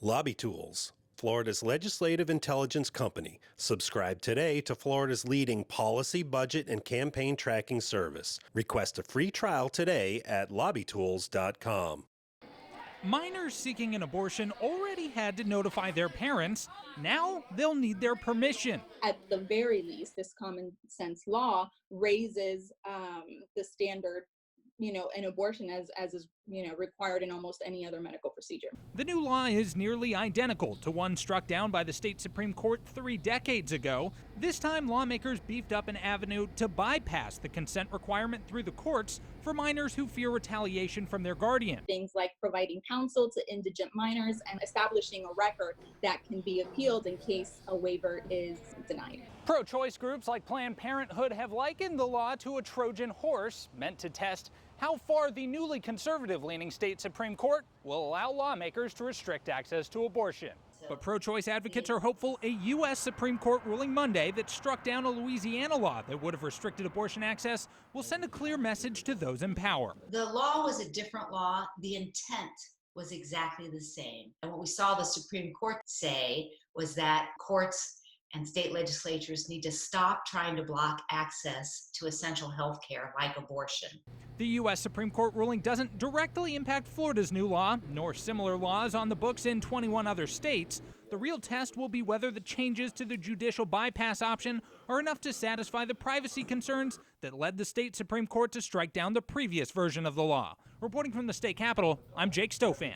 Lobby Tools, Florida's legislative intelligence company. Subscribe today to Florida's leading policy, budget, and campaign tracking service. Request a free trial today at lobbytools.com. Minors seeking an abortion already had to notify their parents. Now they'll need their permission. At the very least, this common sense law raises the standard, an abortion as is, required in almost any other medical procedure. The new law is nearly identical to one struck down by the state Supreme Court 3 decades ago. This time, lawmakers beefed up an avenue to bypass the consent requirement through the courts for minors who fear retaliation from their guardian. Things like providing counsel to indigent minors and establishing a record that can be appealed in case a waiver is denied. Pro-choice groups like Planned Parenthood have likened the law to a Trojan horse meant to test how far the newly conservative-leaning state Supreme Court will allow lawmakers to restrict access to abortion. But pro-choice advocates are hopeful a U.S. Supreme Court ruling Monday that struck down a Louisiana law that would have restricted abortion access will send a clear message to those in power. The law was a different law. The intent was exactly the same. And what we saw the Supreme Court say was that courts and state legislatures need to stop trying to block access to essential health care like abortion. The U.S. Supreme Court ruling doesn't directly impact Florida's new law, nor similar laws on the books in 21 other states. The real test will be whether the changes to the judicial bypass option are enough to satisfy the privacy concerns that led the state Supreme Court to strike down the previous version of the law. Reporting from the state capitol, I'm Jake Stofan.